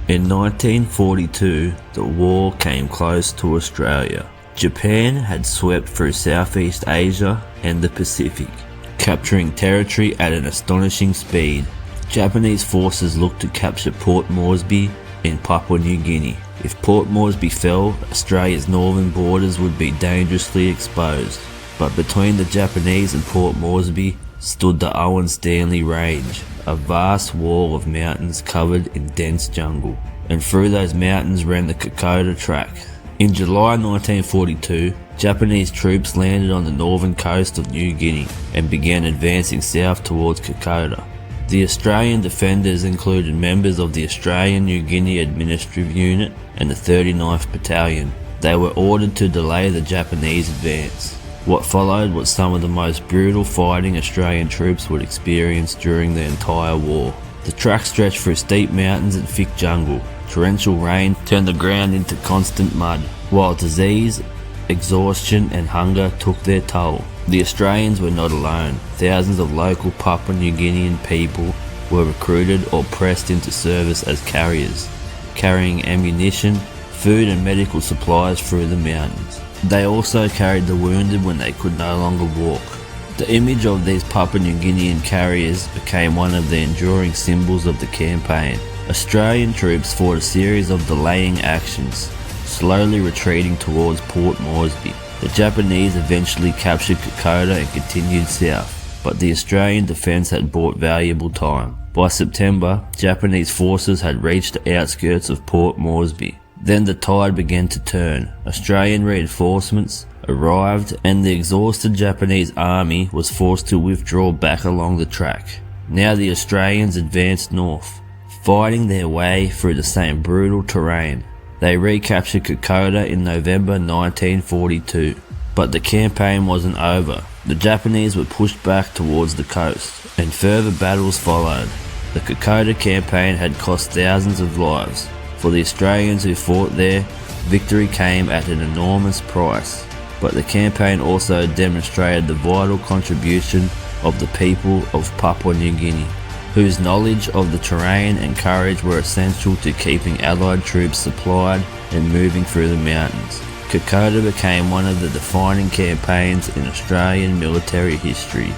In 1942, the war came close to Australia. Japan had swept through Southeast Asia and the Pacific, capturing territory at an astonishing speed. Japanese forces looked to capture Port Moresby in Papua New Guinea. If Port Moresby fell, Australia's northern borders would be dangerously exposed. But between the Japanese and Port Moresby stood the Owen Stanley Range, a vast wall of mountains covered in dense jungle, and through those mountains ran the Kokoda Track. In July 1942, Japanese troops landed on the northern coast of New Guinea and began advancing south towards Kokoda. The Australian defenders included members of the Australian New Guinea Administrative Unit and the 39th Battalion. They were ordered to delay the Japanese advance. What followed was some of the most brutal fighting Australian troops would experience during the entire war. The track stretched through steep mountains and thick jungle. Torrential rain turned the ground into constant mud, while disease, exhaustion and hunger took their toll. The Australians were not alone. Thousands of local Papua New Guinean people were recruited or pressed into service as carriers, carrying ammunition, food and medical supplies through the mountains. They also carried the wounded when they could no longer walk. The image of these Papua New Guinean carriers became one of the enduring symbols of the campaign. Australian troops fought a series of delaying actions, slowly retreating towards Port Moresby. The Japanese eventually captured Kokoda and continued south, but the Australian defence had bought valuable time. By September, Japanese forces had reached the outskirts of Port Moresby. Then the tide began to turn. Australian reinforcements arrived and the exhausted Japanese army was forced to withdraw back along the track. Now the Australians advanced north, fighting their way through the same brutal terrain. They recaptured Kokoda in November 1942, but the campaign wasn't over. The Japanese were pushed back towards the coast, and further battles followed. The Kokoda campaign had cost thousands of lives. For the Australians who fought there, victory came at an enormous price, but the campaign also demonstrated the vital contribution of the people of Papua New Guinea, whose knowledge of the terrain and courage were essential to keeping Allied troops supplied and moving through the mountains. Kokoda became one of the defining campaigns in Australian military history.